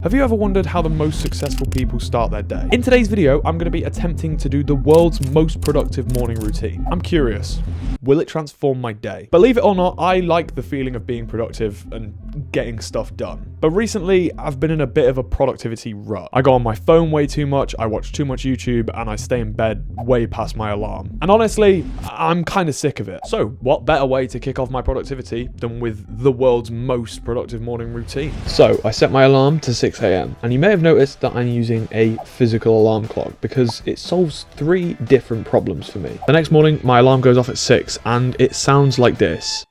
Have you ever wondered how the most successful people start their day? In today's video, I'm going to be attempting to do the world's most productive morning routine. I'm curious, will it transform my day? Believe it or not, I like the feeling of being productive and getting stuff done. But recently, I've been in a bit of a productivity rut. I go on my phone way too much, I watch too much YouTube, and I stay in bed way past my alarm. And honestly, I'm kind of sick of it. So, what better way to kick off my productivity than with the world's most productive morning routine? So, I set my alarm to 6 a.m. and you may have noticed that I'm using a physical alarm clock because it solves 3 different problems for me. The next morning, my alarm goes off at 6 and it sounds like this.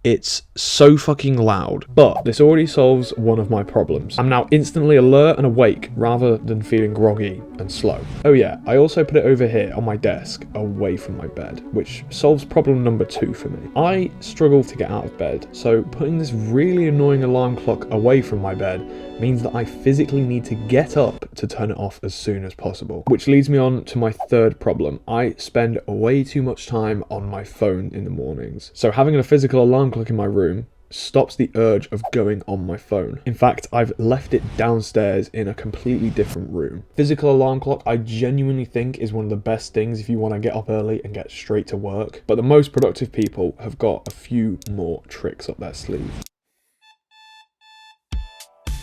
It's so fucking loud, but this already solves one of my problems. I'm now instantly alert and awake rather than feeling groggy and slow. Oh yeah, I also put it over here on my desk away from my bed, which solves problem number 2 for me. I struggle to get out of bed, so putting this really annoying alarm clock away from my bed means that I physically need to get up to turn it off as soon as possible. Which leads me on to my 3rd problem. I spend way too much time on my phone in the mornings. So having a physical alarm clock in my room stops the urge of going on my phone. In fact, I've left it downstairs in a completely different room. Physical alarm clock, I genuinely think is one of the best things if you want to get up early and get straight to work. But the most productive people have got a few more tricks up their sleeve.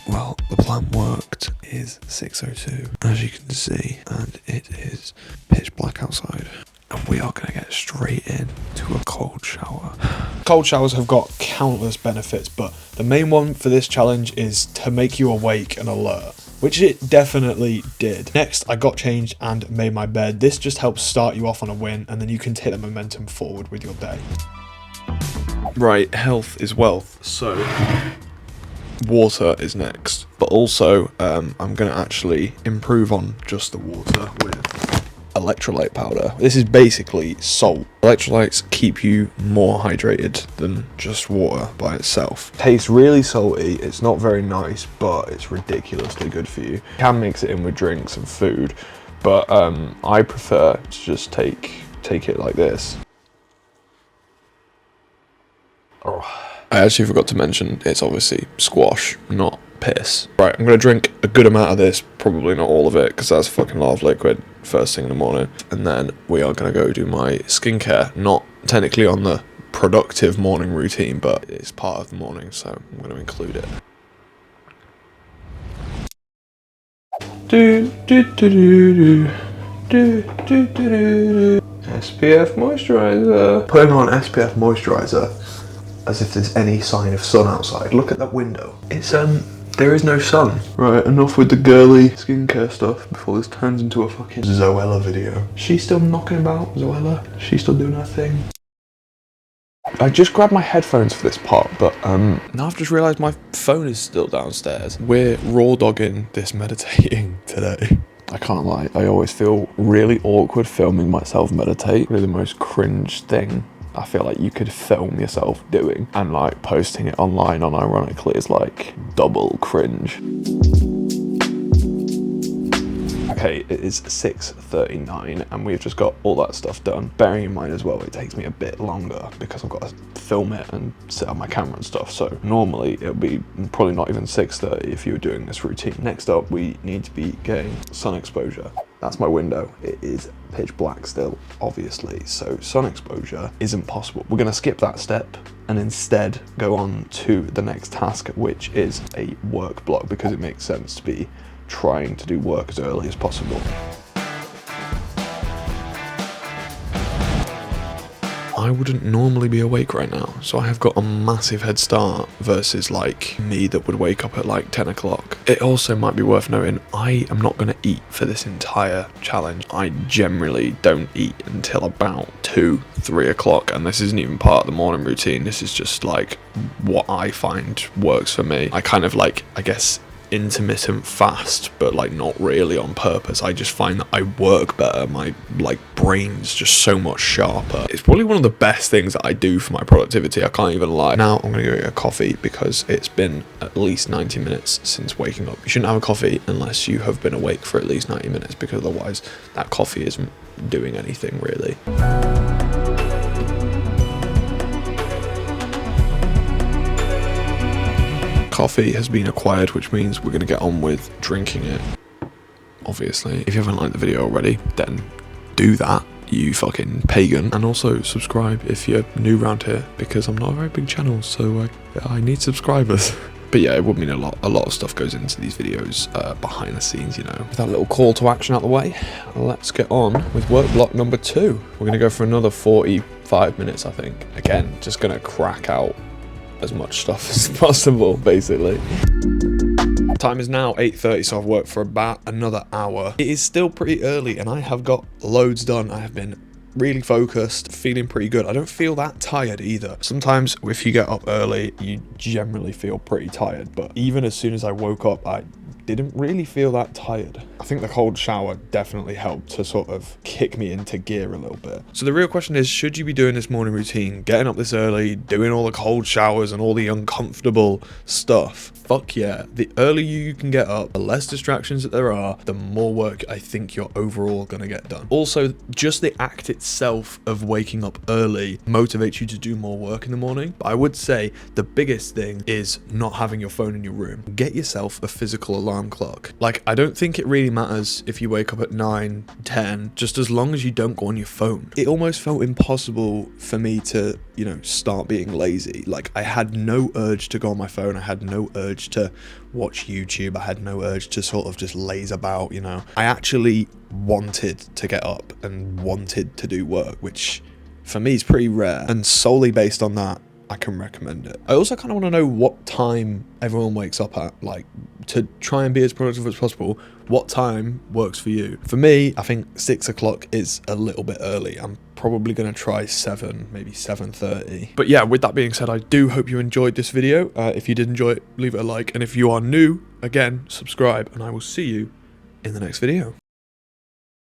Well, the plan worked. It is 6:02, as you can see, and it is pitch black outside. And we are going to get straight into a cold shower. Cold showers have got countless benefits, but the main one for this challenge is to make you awake and alert, which it definitely did. Next, I got changed and made my bed. This just helps start you off on a win, and then you can take the momentum forward with your day. Right, health is wealth, so water is next. But also, I'm going to actually improve on just the water with electrolyte powder. This is basically salt. Electrolytes keep you more hydrated than just water by itself. Tastes really salty, it's not very nice, but it's ridiculously good for you. You can mix it in with drinks and food, but I prefer to just take it like this. Oh. I actually forgot to mention it's obviously squash, not piss. Right, I'm going to drink a good amount of this, probably not all of it, because that's a fucking lot of liquid first thing in the morning. And then we are going to go do my skincare, not technically on the productive morning routine, but it's part of the morning, so I'm going to include it. SPF moisturizer. Putting on SPF moisturizer as if there's any sign of sun outside. Look at that window. It's there is no sun. Right, enough with the girly skincare stuff before this turns into a fucking Zoella video. She's still knocking about, Zoella. She's still doing her thing. I just grabbed my headphones for this part, but now I've just realised my phone is still downstairs. We're raw dogging this meditating today. I can't lie, I always feel really awkward filming myself meditate. Really the most cringe thing I feel like you could film yourself doing, and like posting it online unironically is like double cringe. Okay, it is 6:39 and we've just got all that stuff done. Bearing in mind as well, it takes me a bit longer because I've got to film it and set up my camera and stuff. So normally it would be probably not even 6:30 if you were doing this routine. Next up, we need to be getting sun exposure. That's my window. It is pitch black still, obviously, so sun exposure isn't possible. We're going to skip that step and instead go on to the next task, which is a work block, because it makes sense to be trying to do work as early as possible. I wouldn't normally be awake right now, so I have got a massive head start versus like me that would wake up at like 10 o'clock. It also might be worth noting, I am not going to eat for this entire challenge. I generally don't eat until about 2-3 o'clock, and this isn't even part of the morning routine. This is just like what I find works for me. I kind of like, I guess, intermittent fast, but like not really on purpose. I just find that I work better. My like brain's just so much sharper. It's probably one of the best things that I do for my productivity. I can't even lie. Now I'm gonna go get a coffee because it's been at least 90 minutes since waking up. You shouldn't have a coffee unless you have been awake for at least 90 minutes, because otherwise that coffee isn't doing anything really. coffee has been acquired, which means we're going to get on with drinking it. Obviously, if you haven't liked the video already, then do that, you fucking pagan. And also subscribe if you're new around here, because I'm not a very big channel, so I need subscribers. But yeah, it would mean a lot of stuff goes into these videos behind the scenes, you know. With that little call to action out the way, let's get on with work block number 2. We're gonna go for another 45 minutes, I think. Again, just gonna crack out as much stuff as possible, basically. Time is now 8:30, so I've worked for about another hour. It is still pretty early and I have got loads done. I have been really focused, feeling pretty good. I don't feel that tired either. Sometimes if you get up early, you generally feel pretty tired, but even as soon as I woke up, I didn't really feel that tired. I think the cold shower definitely helped to sort of kick me into gear a little bit. So the real question is, should you be doing this morning routine, getting up this early, doing all the cold showers and all the uncomfortable stuff? Fuck yeah. The earlier you can get up, the less distractions that there are, the more work I think you're overall gonna get done. Also, just the act itself of waking up early motivates you to do more work in the morning. But I would say the biggest thing is not having your phone in your room. Get yourself a physical alarm clock. Like, I don't think it really matters if you wake up at 9, 10, just as long as you don't go on your phone. It almost felt impossible for me to, you know, start being lazy. Like, I had no urge to go on my phone. I had no urge to watch YouTube. I had no urge to sort of just laze about, you know. I actually wanted to get up and wanted to do work, which for me is pretty rare, and solely based on that, I can recommend it. I also kind of want to know what time everyone wakes up at, like, to try and be as productive as possible. What time works for you? For me, I think 6 o'clock is a little bit early. I'm probably going to try 7, maybe 7:30. But yeah, with that being said, I do hope you enjoyed this video. If you did enjoy it, leave it a like. And if you are new, again, subscribe, and I will see you in the next video.